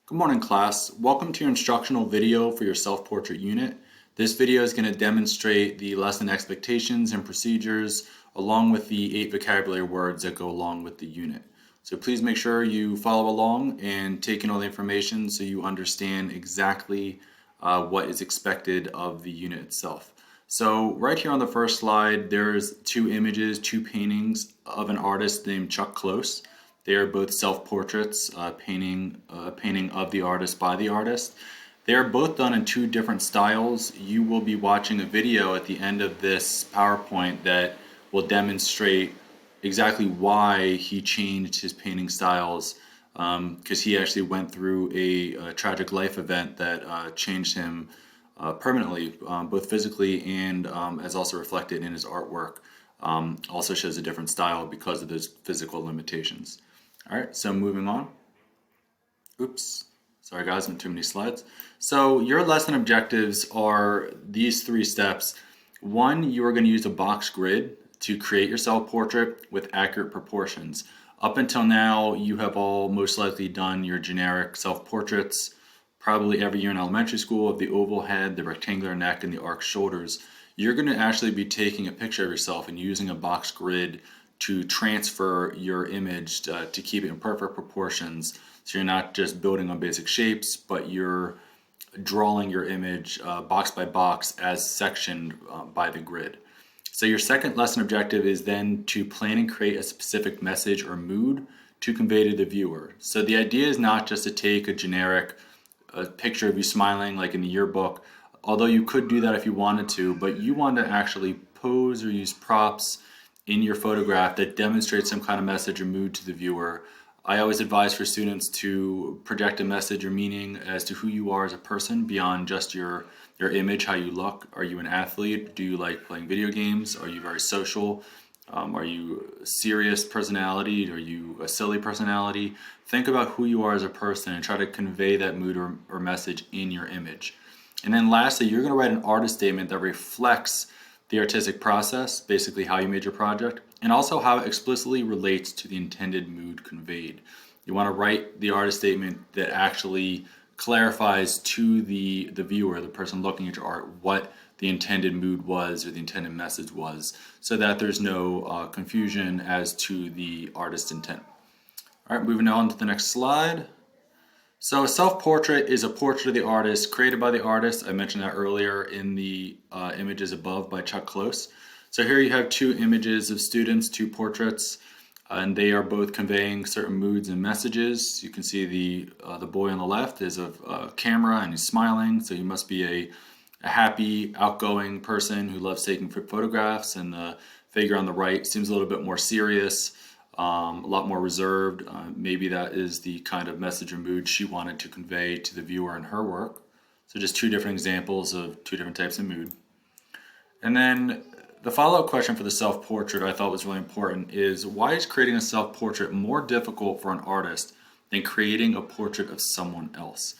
Good morning, class. Welcome to your instructional video for your self-portrait unit. This video is going to demonstrate the lesson expectations and procedures along with the 8 vocabulary words that go along with the unit. So please make sure you follow along and take in all the information so you understand exactly what is expected of the unit itself. So right here on the first slide, there's 2 images, 2 paintings of an artist named Chuck Close. They are both self-portraits, painting of the artist by the artist. They are both done in 2 different styles. You will be watching a video at the end of this PowerPoint that will demonstrate exactly why he changed his painting styles, because he actually went through a tragic life event that changed him permanently, both physically and as also reflected in his artwork. Also shows a different style because of those physical limitations. All right, so moving on. Oops, sorry guys, went too many slides. So your lesson objectives are these 3 steps. 1, you are going to use a box grid to create your self-portrait with accurate proportions. Up until now, you have all most likely done your generic self-portraits, probably every year in elementary school, of the oval head, the rectangular neck, and the arched shoulders. You're going to actually be taking a picture of yourself and using a box grid to transfer your image to keep it in perfect proportions. So you're not just building on basic shapes, but you're drawing your image box by box as sectioned by the grid. So your second lesson objective is then to plan and create a specific message or mood to convey to the viewer. So the idea is not just to take a generic picture of you smiling like in the yearbook, although you could do that if you wanted to, but you want to actually pose or use props in your photograph that demonstrate some kind of message or mood to the viewer. I always advise for students to project a message or meaning as to who you are as a person beyond just your image, how you look. Are you an athlete? Do you like playing video games? Are you very social? Are you a serious personality? Are you a silly personality? Think about who you are as a person and try to convey that mood or message in your image. And then lastly, you're going to write an artist statement that reflects the artistic process, basically how you made your project, and also how it explicitly relates to the intended mood conveyed. You want to write the artist statement that actually clarifies to the viewer, the person looking at your art, what the intended mood was or the intended message was, so that there's no confusion as to the artist's intent. All right, moving on to the next slide. So a self-portrait is a portrait of the artist created by the artist. I mentioned that earlier in the images above by Chuck Close. So here you have 2 images of students, 2 portraits, and they are both conveying certain moods and messages. You can see the boy on the left is a camera and he's smiling, so he must be a happy, outgoing person who loves taking photographs, and the figure on the right seems a little bit more serious. A lot more reserved. Maybe that is the kind of message or mood she wanted to convey to the viewer in her work. So just 2 different examples of 2 different types of mood. And then the follow-up question for the self-portrait I thought was really important is, why is creating a self-portrait more difficult for an artist than creating a portrait of someone else?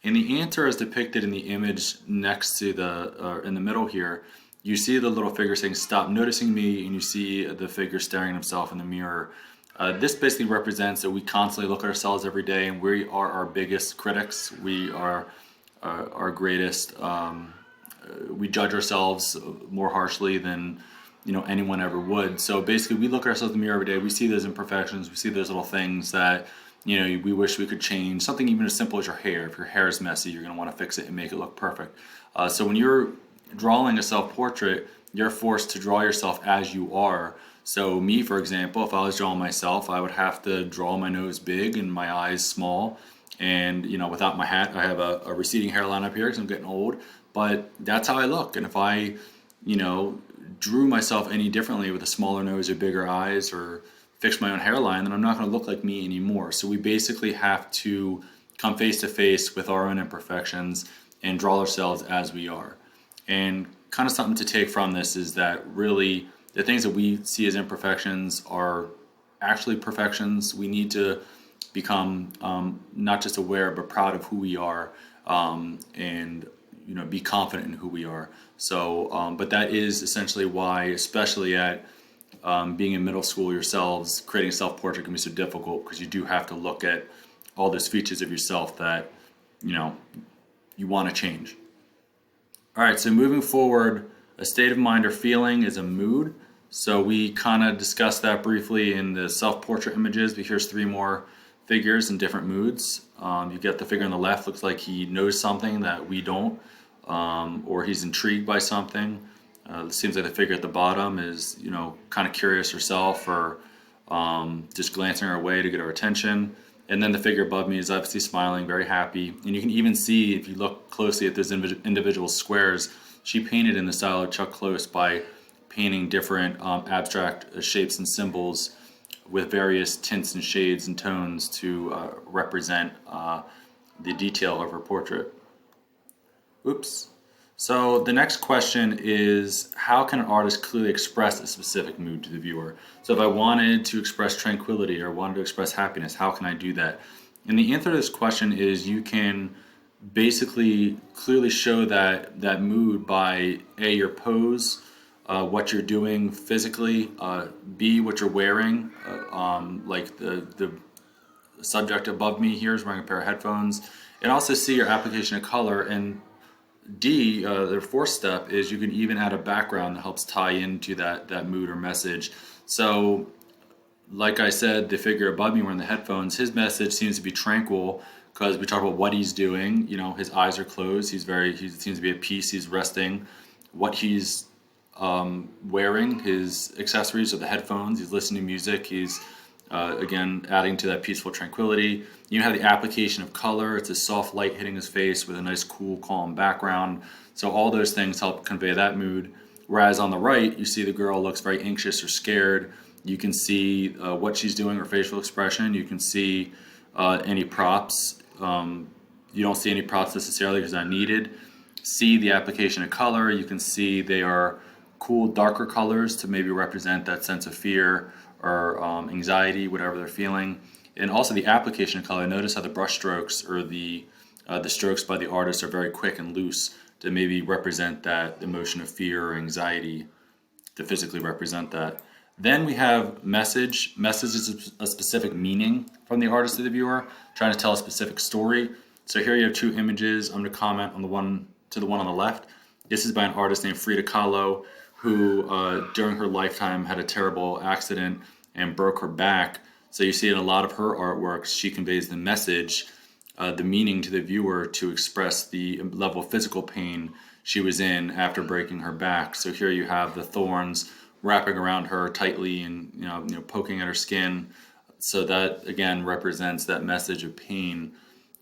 And the answer is depicted in the image next to in the middle here. You see the little figure saying, "Stop noticing me," and you see the figure staring at himself in the mirror. This basically represents that we constantly look at ourselves every day, and we are our biggest critics. We are our greatest. We judge ourselves more harshly than anyone ever would. So basically, we look at ourselves in the mirror every day. We see those imperfections. We see those little things that we wish we could change. Something even as simple as your hair. If your hair is messy, you're going to want to fix it and make it look perfect. So when you're drawing a self-portrait, you're forced to draw yourself as you are. So me, for example, if I was drawing myself, I would have to draw my nose big and my eyes small, and without my hat, I have a receding hairline up here because I'm getting old, but that's how I look. And if I drew myself any differently with a smaller nose or bigger eyes or fixed my own hairline, then I'm not going to look like me anymore. So we basically have to come face to face with our own imperfections and draw ourselves as we are. And kind of something to take from this is that really the things that we see as imperfections are actually perfections. We need to become not just aware but proud of who we are, and be confident in who we are. So, but that is essentially why, especially at being in middle school yourselves, creating a self-portrait can be so difficult, because you do have to look at all those features of yourself that, you want to change. All right, so moving forward, a state of mind or feeling is a mood. So we kind of discussed that briefly in the self-portrait images, but here's 3 more figures in different moods. You get the figure on the left, looks like he knows something that we don't, or he's intrigued by something. It seems like the figure at the bottom is, kind of curious herself, or just glancing our way to get our attention. And then the figure above me is obviously smiling, very happy. And you can even see, if you look closely at those individual squares, she painted in the style of Chuck Close by painting different abstract shapes and symbols with various tints and shades and tones to represent the detail of her portrait. Oops. So the next question is, how can an artist clearly express a specific mood to the viewer? So if I wanted to express tranquility or wanted to express happiness, how can I do that? And the answer to this question is, you can basically clearly show that mood by A, your pose, what you're doing physically, B, what you're wearing, like the subject above me here is wearing a pair of headphones, and also C, your application of color, and D, the 4th step is you can even add a background that helps tie into that mood or message. So, like I said, the figure above me wearing the headphones, his message seems to be tranquil because we talk about what he's doing. His eyes are closed. He seems to be at peace. He's resting. What he's wearing, his accessories are the headphones. He's listening to music. He's again adding to that peaceful tranquility. You have the application of color. It's a soft light hitting his face with a nice, cool, calm background. So all those things help convey that mood. Whereas on the right, you see the girl looks very anxious or scared. You can see what she's doing, her facial expression. You can see any props. You don't see any props necessarily because they're not needed. See the application of color. You can see they are cool, darker colors to maybe represent that sense of fear or anxiety, whatever they're feeling. And also the application of color. Notice how the brush strokes or the strokes by the artist are very quick and loose to maybe represent that emotion of fear or anxiety, to physically represent that. Then we have message. Message is a specific meaning from the artist to the viewer, trying to tell a specific story. So here you have 2 images. I'm going to comment on the one on the left. This is by an artist named Frida Kahlo, who during her lifetime had a terrible accident and broke her back. So you see in a lot of her artworks, she conveys the message, the meaning to the viewer to express the level of physical pain she was in after breaking her back. So here you have the thorns wrapping around her tightly and poking at her skin. So that again represents that message of pain.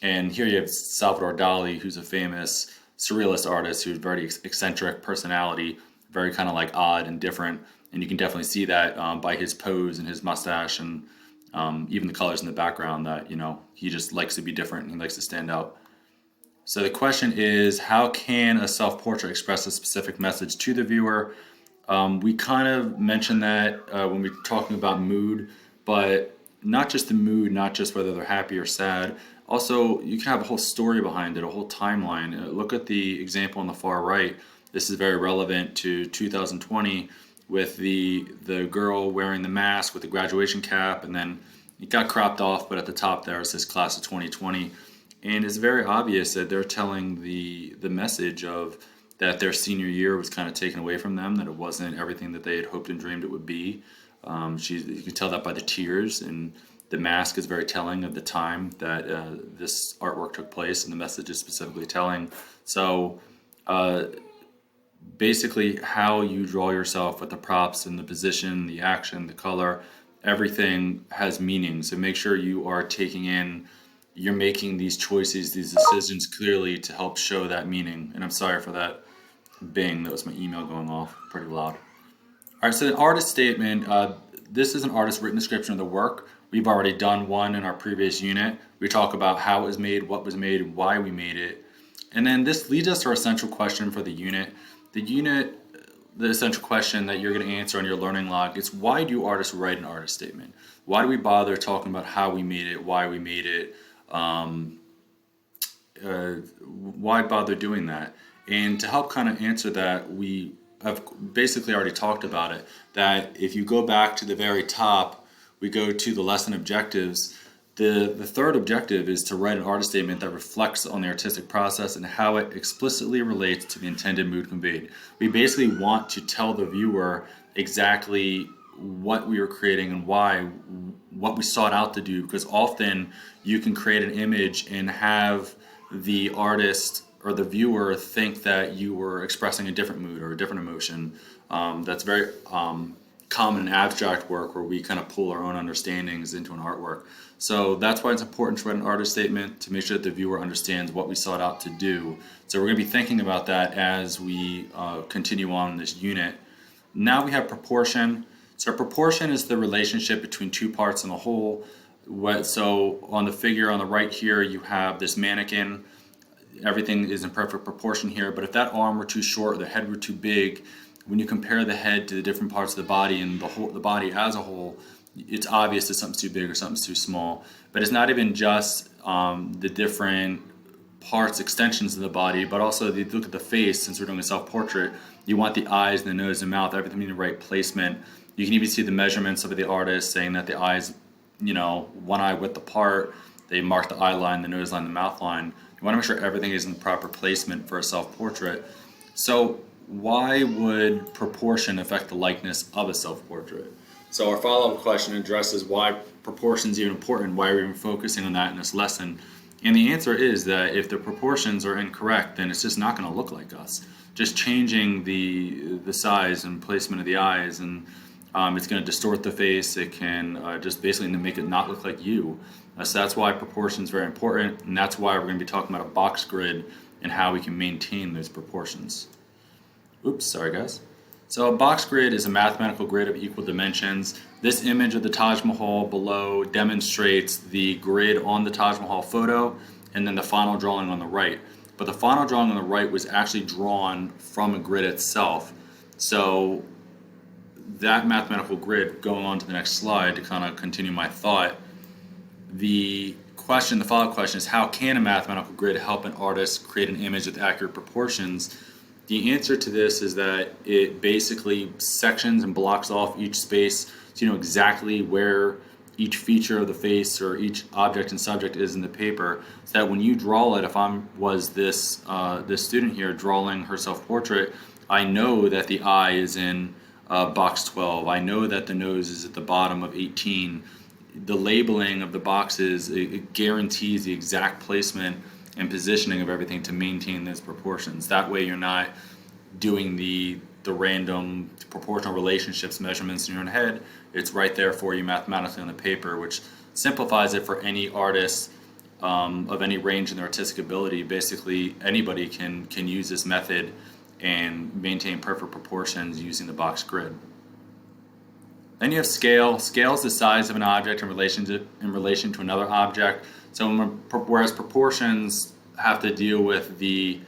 And here you have Salvador Dali, who's a famous surrealist artist who's very eccentric personality, very kind of like odd and different. And you can definitely see that by his pose and his mustache and even the colors in the background, that he just likes to be different and he likes to stand out. So the question is, how can a self-portrait express a specific message to the viewer? We kind of mentioned that when we were talking about mood, but not just the mood, not just whether they're happy or sad. Also, you can have a whole story behind it, a whole timeline. Look at the example on the far right. This is very relevant to 2020 with the girl wearing the mask with the graduation cap, and then it got cropped off, but at the top there it says class of 2020. And it's very obvious that they're telling the message of that their senior year was kind of taken away from them, that it wasn't everything that they had hoped and dreamed it would be. You can tell that by the tears, and the mask is very telling of the time that this artwork took place, and the message is specifically telling. So basically how you draw yourself with the props and the position, the action, the color, everything has meaning. So make sure you are you're making these choices, these decisions clearly to help show that meaning. And I'm sorry for that bing, that was my email going off pretty loud. All right, so the artist statement, this is an artist's written description of the work. We've already done one in our previous unit. We talk about how it was made, what was made, and why we made it. And then this leads us to our central question for the unit. The essential question that you're going to answer on your learning log is, why do artists write an artist statement? Why do we bother talking about how we made it, why we made it? Why bother doing that? And to help kind of answer that, we have basically already talked about it, that if you go back to the very top, we go to the lesson objectives. The third objective is to write an artist statement that reflects on the artistic process and how it explicitly relates to the intended mood conveyed. We basically want to tell the viewer exactly what we were creating and why, what we sought out to do, because often you can create an image and have the artist or the viewer think that you were expressing a different mood or a different emotion. That's very common in abstract work, where we kind of pull our own understandings into an artwork. So that's why it's important to write an artist statement, to make sure that the viewer understands what we sought out to do. So we're going to be thinking about that as we continue on in this unit. Now we have proportion. So proportion is the relationship between two parts in the whole. So on the figure on the right here, you have this mannequin. Everything is in perfect proportion here, but if that arm were too short or the head were too big, when you compare the head to the different parts of the body and the body as a whole, it's obvious that something's too big or something's too small. But it's not even just the different parts, extensions of the body, but also if you look at the face. Since we're doing a self-portrait, you want the eyes, the nose, and mouth, everything in the right placement. You can even see the measurements of the artist, saying that the eyes, one eye width apart. They mark the eye line, the nose line, the mouth line. You want to make sure everything is in the proper placement for a self-portrait. So why would proportion affect the likeness of a self-portrait? So our follow-up question addresses why proportion is even important, why we're even focusing on that in this lesson. And the answer is that if the proportions are incorrect, then it's just not going to look like us. Just changing the size and placement of the eyes, and it's going to distort the face. It can just basically make it not look like you. So that's why proportion is very important, and that's why we're going to be talking about a box grid and how we can maintain those proportions. Oops, sorry guys. So a box grid is a mathematical grid of equal dimensions. This image of the Taj Mahal below demonstrates the grid on the Taj Mahal photo and then the final drawing on the right. But the final drawing on the right was actually drawn from a grid itself. So that mathematical grid, going on to the next slide to kind of continue my thought, the follow-up question is, how can a mathematical grid help an artist create an image with accurate proportions? The answer to this is that it basically sections and blocks off each space, so you know exactly where each feature of the face or each object and subject is in the paper, so that when you draw it, if I was this student here drawing her self-portrait, I know that the eye is in box 12. I know that the nose is at the bottom of 18. The labeling of the boxes, it guarantees the exact placement and positioning of everything to maintain those proportions. That way you're not doing the random proportional relationships, measurements in your own head. It's right there for you mathematically on the paper, which simplifies it for any artist of any range in their artistic ability. Basically anybody can use this method and maintain perfect proportions using the box grid. Then you have scale. Scale is the size of an object in relation to another object. So whereas proportions have to deal with the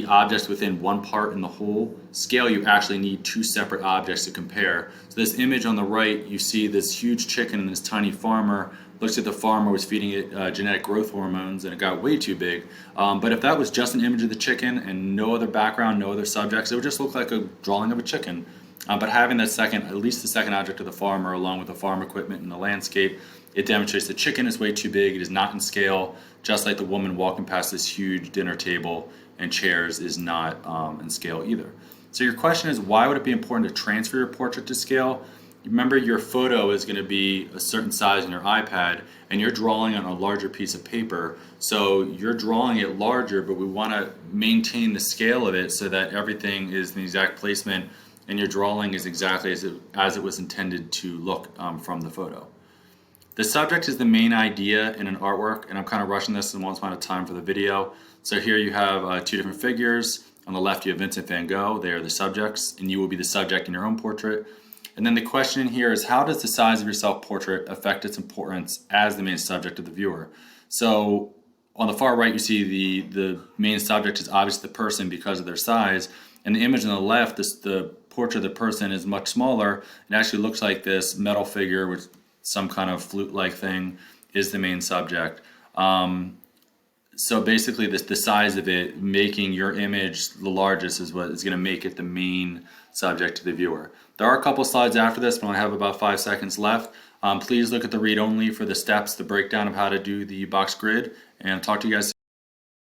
objects within one part in the whole, scale, you actually need two separate objects to compare. So this image on the right, you see this huge chicken and this tiny farmer. Looks like the farmer was feeding it genetic growth hormones and it got way too big. But if that was just an image of the chicken and no other background, no other subjects, it would just look like a drawing of a chicken. But having that at least the second object of the farmer, along with the farm equipment and the landscape, it demonstrates the chicken is way too big. It is not in scale, just like the woman walking past this huge dinner table and chairs is not in scale either. So your question is, why would it be important to transfer your portrait to scale? Remember, your photo is going to be a certain size in your iPad, and you're drawing on a larger piece of paper. So you're drawing it larger, but we want to maintain the scale of it so that everything is in the exact placement and your drawing is exactly as it was intended to look from the photo. The subject is the main idea in an artwork, and I'm kind of rushing this and won't find time for the video. So here you have two different figures. On the left you have Vincent van Gogh. They are the subjects, and you will be the subject in your own portrait. And then the question here is, how does the size of your self-portrait affect its importance as the main subject of the viewer? So on the far right you see the main subject is obviously the person because of their size, and the image on the left, the portrait of the person is much smaller. It actually looks like this metal figure with some kind of flute-like thing is the main subject. So basically the size of it, making your image the largest, is what is going to make it the main subject to the viewer. There are a couple slides after this, but I have about 5 seconds left. Please look at the read-only for the steps, the breakdown of how to do the box grid, and talk to you guys soon.